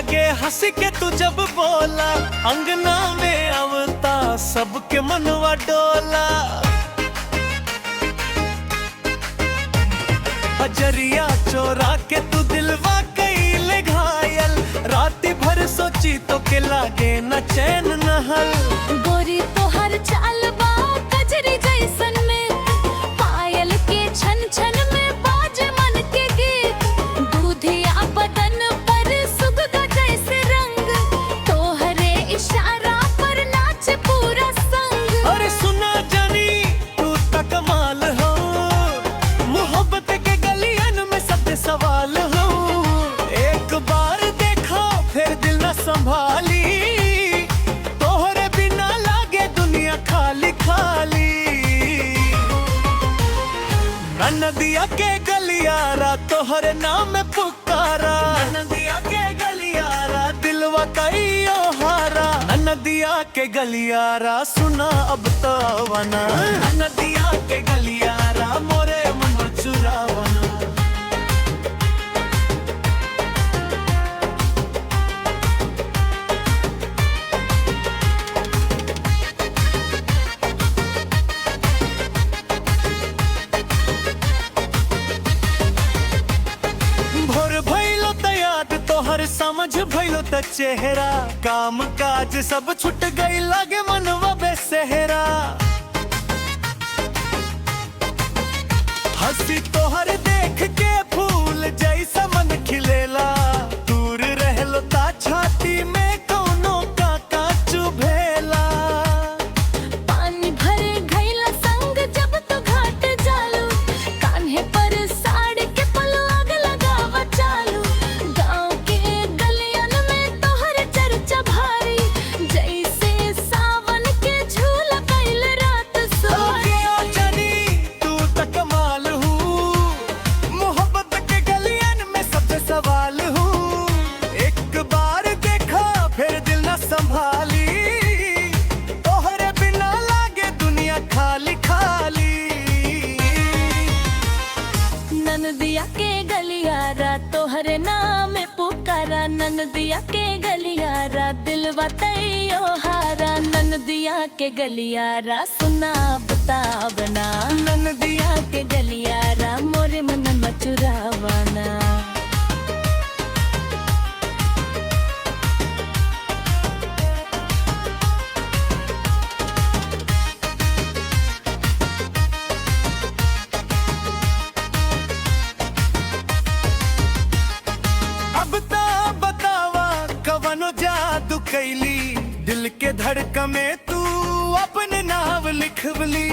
लागे हंस के तू जब बोला, अंगना में अवता सबके मनवा डोला। हजरिया चोरा के तू दिलवा कइले घायल, राती भर सोची तो के लागे न चैन नहल। गोरी तो हर चाल बा कजरी जैसन में, पायल के छन छन में बाजे मन के गीत। दूधिया बदन पर सुगगा जैसे रंग, तोहरे इशारा पर नाच पूरा संग। अरे सुना जानी तू तो कमाल हो, मोहब्बत के गलियन में सबसे सवाल हो। एक बार देखो फिर दिल न संभाली, तोहरे बिना लागे दुनिया खाली खाली। नदिया के गलियारा तोहरे नाम पुकारा, नदिया के गलियारा दिलवा कइयो हारा। नदिया के गलियारा सुना अब तो वना, नदिया के गलियारा मोरे मन चुरावना। भोर भइलो त याद तोहर समझ भइलो त चेहरा, काम काज सब छूट गई लागे मनवा बेसहरा। हंसी तोहर देख के फूल जैसा मन खिलेला, दूर रहलो ता छाती में कौनो काका चुभेला। पानी भरे घैला संग जब तो घाट जालू, कान्हे पर साड़ के पलवाग लगावा चालू। गाँव के गलियन में तोहर चर्चा भारी, जैसे सावन के झूला कैल रात सोरी। जानी तू तो कमाल हूँ, मोहब्बत के गलियन में सबसे सवाल हूँ। एक बार देखा फिर दिल न संभाली, तोहरे बिना लागे दुनिया खाली खाली। ननदिया के गलियारा तोहरे नाम पुकारा, ननदिया के गलियारा दिलवा तैयो हारा। ननदिया के गलियारा सुना बतावना, ननदिया के गलियारा मोरे मन मचुरावना। अब ता बतावा कवनो जादू कैली, दिल के धड़कन में तू अपने नाम लिखवली।